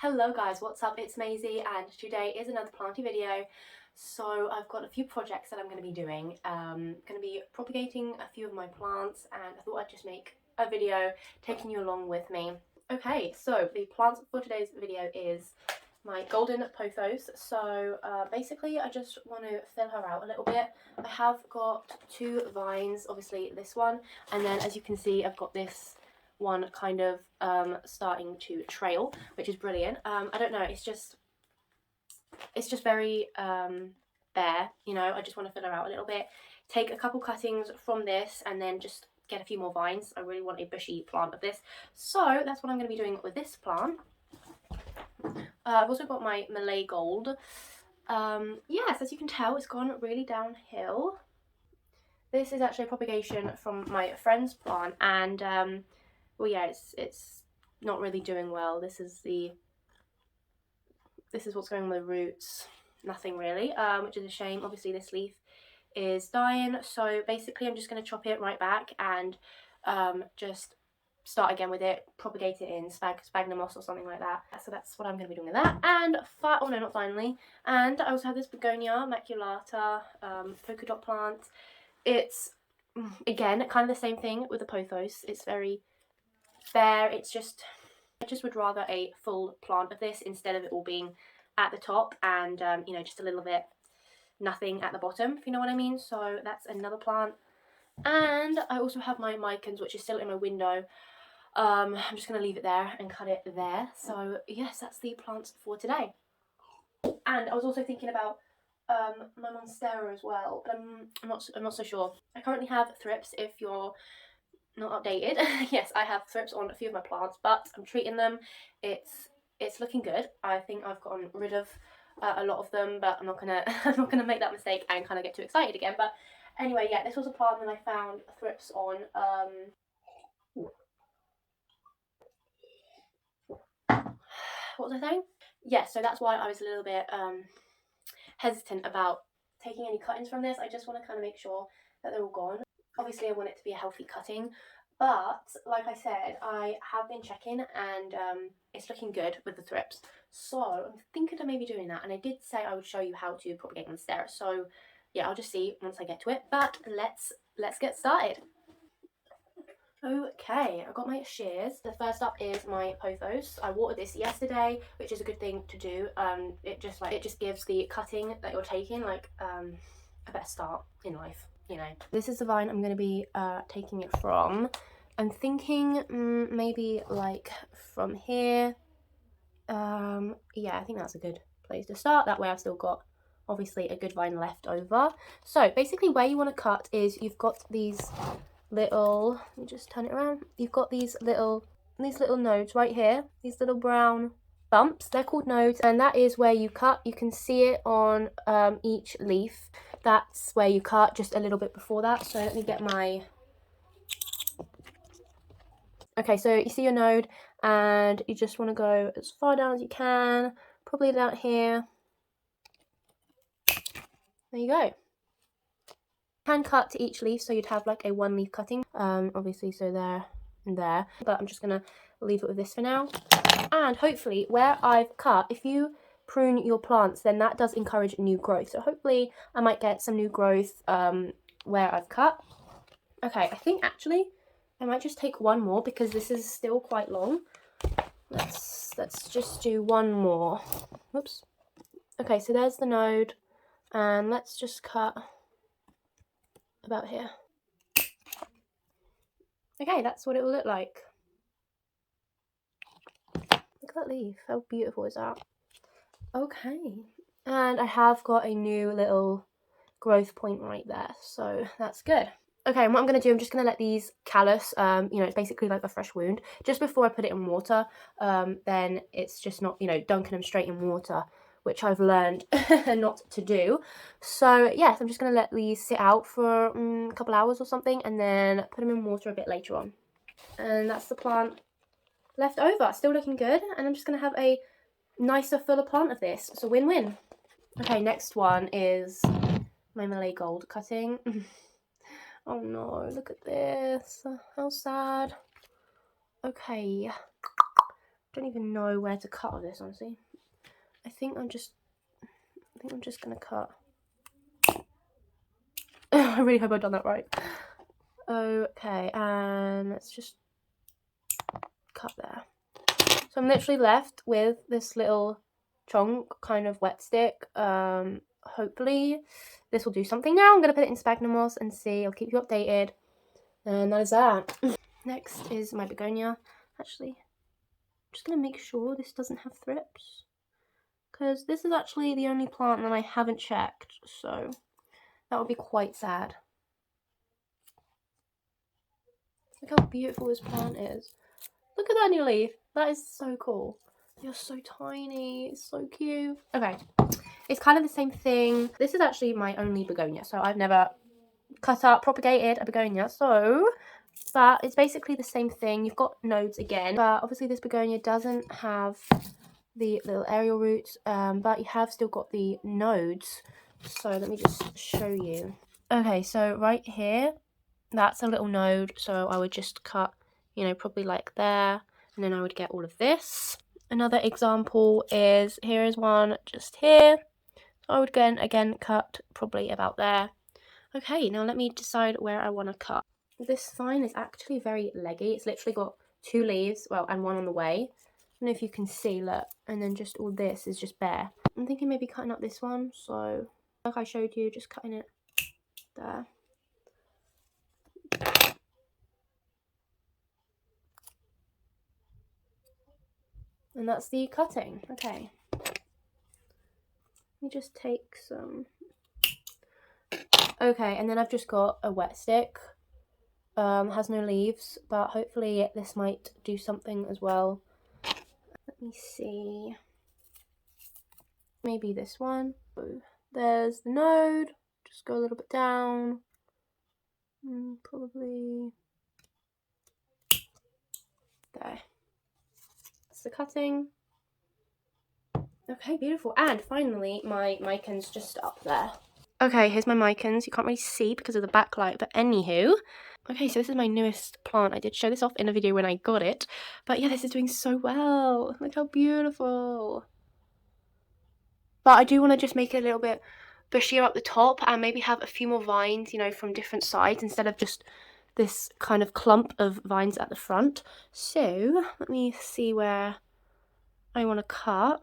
Hello guys, what's up? It's Maisie and today is another planty video. So I've got a few projects that I'm going to be doing. Going to be propagating a few of my plants and I thought I'd just make a video taking you along with me. Okay, so the plants for today's video is my golden pothos. So basically I just want to fill her out a little bit. I have got two vines, obviously this one, and then as you can see I've got this one kind of starting to trail, which is brilliant. I don't know, it's just very bare, you know. I just want to fill her out a little bit, take a couple cuttings from this and then just get a few more vines. I really want a bushy plant of this, so that's what I'm going to be doing with this plant. I've also got my Malay gold. Yes, as you can tell, it's gone really downhill. This is actually a propagation from my friend's plant, and well, yeah, it's not really doing well. This is what's going on with the roots. Nothing really, which is a shame. Obviously this leaf is dying, so basically I'm just going to chop it right back and just start again with it, propagate it in sphagnum moss or something like that. So that's what I'm going to be doing with that. And oh no, not finally. And I also have this Begonia maculata polka dot plant. It's again kind of the same thing with the pothos. It's very bare. I just would rather a full plant of this instead of it all being at the top and you know, just a little bit nothing at the bottom, if you know what I mean. So that's another plant. And I also have my Micans, which is still in my window. I'm just going to leave it there and cut it there. So yes, that's the plants for today. And I was also thinking about my Monstera as well, but I'm not so sure. I currently have thrips, if you're not updated. Yes, I have thrips on a few of my plants, but I'm treating them. It's looking good. I think I've gotten rid of a lot of them, but I'm not gonna make that mistake and kind of get too excited again. But anyway, yeah, this was a plant that I found thrips on. What was I saying? Yeah, so that's why I was a little bit hesitant about taking any cuttings from this. I just want to kind of make sure that they're all gone. Obviously I want it to be a healthy cutting, but like I said, I have been checking and it's looking good with the thrips. So I'm thinking of maybe doing that, and I did say I would show you how to propagate Monstera. So yeah, I'll just see once I get to it, but let's get started. Okay, I've got my shears. The first up is my pothos. I watered this yesterday, which is a good thing to do. It just gives the cutting that you're taking like a better start in life, you know. This is the vine I'm going to be taking it from. I'm thinking maybe like from here. Yeah, I think that's a good place to start. That way I've still got obviously a good vine left over. So basically where you want to cut is you've got these little, let me just turn it around, you've got these little nodes right here, these little brown bumps. They're called nodes, and that is where you cut. You can see it on each leaf. That's where you cut, just a little bit before that. So let me get my, okay, so you see your node and you just want to go as far down as you can, probably down here. There you go. Can cut to each leaf, so you'd have like a one leaf cutting, obviously, so there and there, but I'm just gonna leave it with this for now. And hopefully where I've cut, if you prune your plants, then that does encourage new growth, so hopefully I might get some new growth where I've cut. Okay, I think actually I might just take one more because this is still quite long. Let's just do one more. Whoops. Okay, so there's the node, and let's just cut about here. Okay, that's what it will look like. Look at that leaf, how beautiful is that? Okay, and I have got a new little growth point right there, so that's good. Okay, and what I'm going to do, I'm just going to let these callus, you know, it's basically like a fresh wound, just before I put it in water. Then it's just not, you know, dunking them straight in water, which I've learned not to do. So yes, I'm just going to let these sit out for a couple hours or something, and then put them in water a bit later on. And that's the plant left over, still looking good, and I'm just going to have a nicer, fuller plant of this. It's a win-win. Okay, next one is my Malay gold cutting. Oh no, look at this, how sad. Okay, don't even know where to cut with this, honestly. I think I'm just gonna cut. I really hope I've done that right. Okay, and let's just cut there. So I'm literally left with this little chunk, kind of wet stick. Hopefully this will do something now. I'm gonna put it in sphagnum moss and see. I'll keep you updated. And that is that. Next is my begonia. Actually, I'm just gonna make sure this doesn't have thrips, because this is actually the only plant that I haven't checked, so that would be quite sad. Look how beautiful this plant is. Look at that new leaf. That is so cool. You're so tiny. It's so cute. Okay. It's kind of the same thing. This is actually my only begonia, so I've never cut up, propagated a begonia. So, but it's basically the same thing. You've got nodes again, but obviously this begonia doesn't have the little aerial roots, but you have still got the nodes. So let me just show you. Okay, so right here, that's a little node. So I would just cut, you know, probably like there, and then I would get all of this. Another example is, here is one just here. I would again cut probably about there. Okay, now let me decide where I want to cut. This vine is actually very leggy. It's literally got 2 leaves, well, and one on the way. I don't know if you can see, look, and then just all this is just bare. I'm thinking maybe cutting up this one, so like I showed you, just cutting it there. And that's the cutting. Okay. Let me just take some. Okay, and then I've just got a wet stick. Has no leaves, but hopefully this might do something as well. Let me see. Maybe this one. There's the node. Just go a little bit down. Probably there. That's the cutting. Okay, beautiful. And finally, my Micans just up there. Okay, here's my Micans. You can't really see because of the backlight, but anywho. Okay, so this is my newest plant. I did show this off in a video when I got it. But yeah, this is doing so well. Look how beautiful. But I do want to just make it a little bit bushier up the top and maybe have a few more vines, you know, from different sides instead of just this kind of clump of vines at the front. So let me see where I want to cut.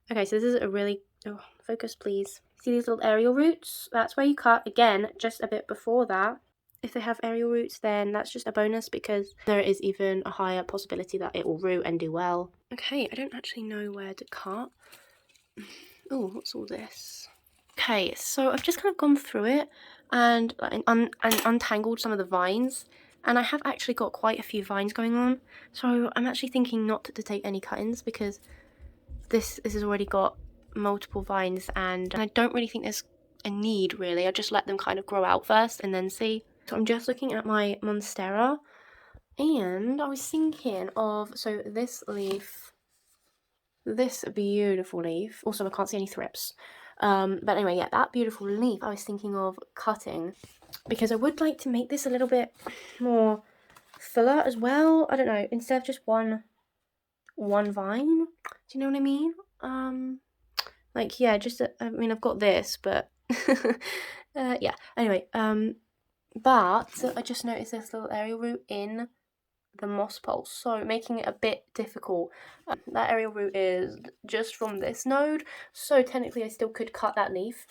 Okay, so this is a really, oh, focus please. See these little aerial roots? That's where you cut, again, just a bit before that. If they have aerial roots, then that's just a bonus because there is even a higher possibility that it will root and do well. Okay, I don't actually know where to cut. Oh, what's all this? Okay, so I've just kind of gone through it and untangled some of the vines. And I have actually got quite a few vines going on. So I'm actually thinking not to take any cuttings because this has already got multiple vines and I don't really think there's a need really. I just let them kind of grow out first and then see. So I'm just looking at my Monstera and I was thinking of, so this leaf, this beautiful leaf, also I can't see any thrips, but anyway, yeah, that beautiful leaf I was thinking of cutting because I would like to make this a little bit more fuller as well. I don't know, instead of just one vine, do you know what I mean? Like, yeah, just I mean, I've got this, but yeah, anyway, but I just noticed this little aerial root in the moss pole, so making it a bit difficult. That aerial root is just from this node, so technically I still could cut that leaf,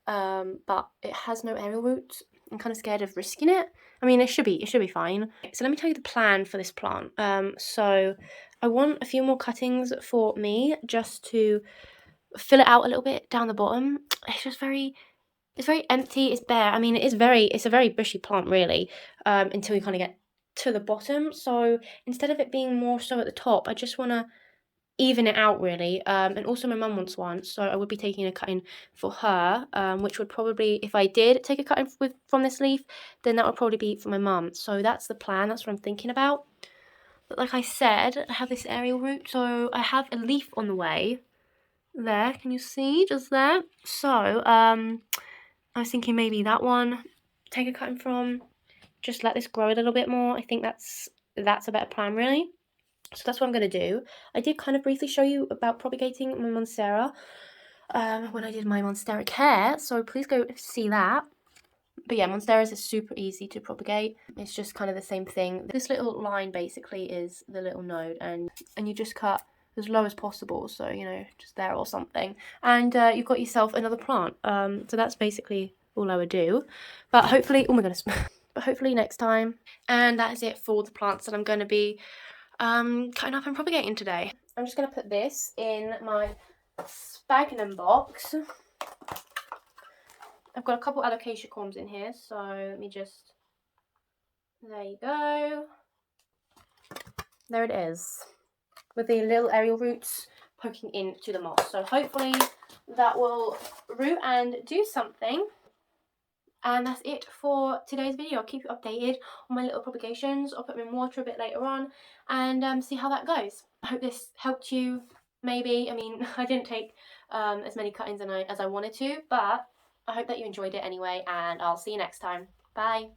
but it has no aerial roots. I'm kind of scared of risking it. I mean, it should be fine. So let me tell you the plan for this plant. So I want a few more cuttings for me just to fill it out a little bit down the bottom. It's just it's very empty, it's bare. I mean, it's a very bushy plant really, until you kind of get to the bottom. So instead of it being more so at the top, I just want to even it out really. And also my mum wants one, so I would be taking a cutting for her, which would probably, if I did take a cutting from this leaf, then that would probably be for my mum. So that's the plan, that's what I'm thinking about. But like I said, I have this aerial root, so I have a leaf on the way. There, can you see? Just there. So, I was thinking maybe that one, take a cutting from, just let this grow a little bit more. I think that's a better plan, really. So that's what I'm going to do. I did kind of briefly show you about propagating my Monstera when I did my Monstera care, so please go see that. But yeah, Monsteras is super easy to propagate. It's just kind of the same thing. This little line basically is the little node, and you just cut as low as possible, so you know, just there or something, and you've got yourself another plant. So that's basically all I would do. But hopefully, oh my goodness, but hopefully next time. And that is it for the plants that I'm going to be cutting up and propagating today. I'm just going to put this in my sphagnum box. I've got a couple alocasia corms in here, so let me just, there you go. There it is, with the little aerial roots poking into the moss. So hopefully that will root and do something. And that's it for today's video. I'll keep you updated on my little propagations. I'll put them in water a bit later on and see how that goes. I hope this helped you, maybe. I mean, I didn't take as many cuttings as I wanted to, but I hope that you enjoyed it anyway, and I'll see you next time. Bye.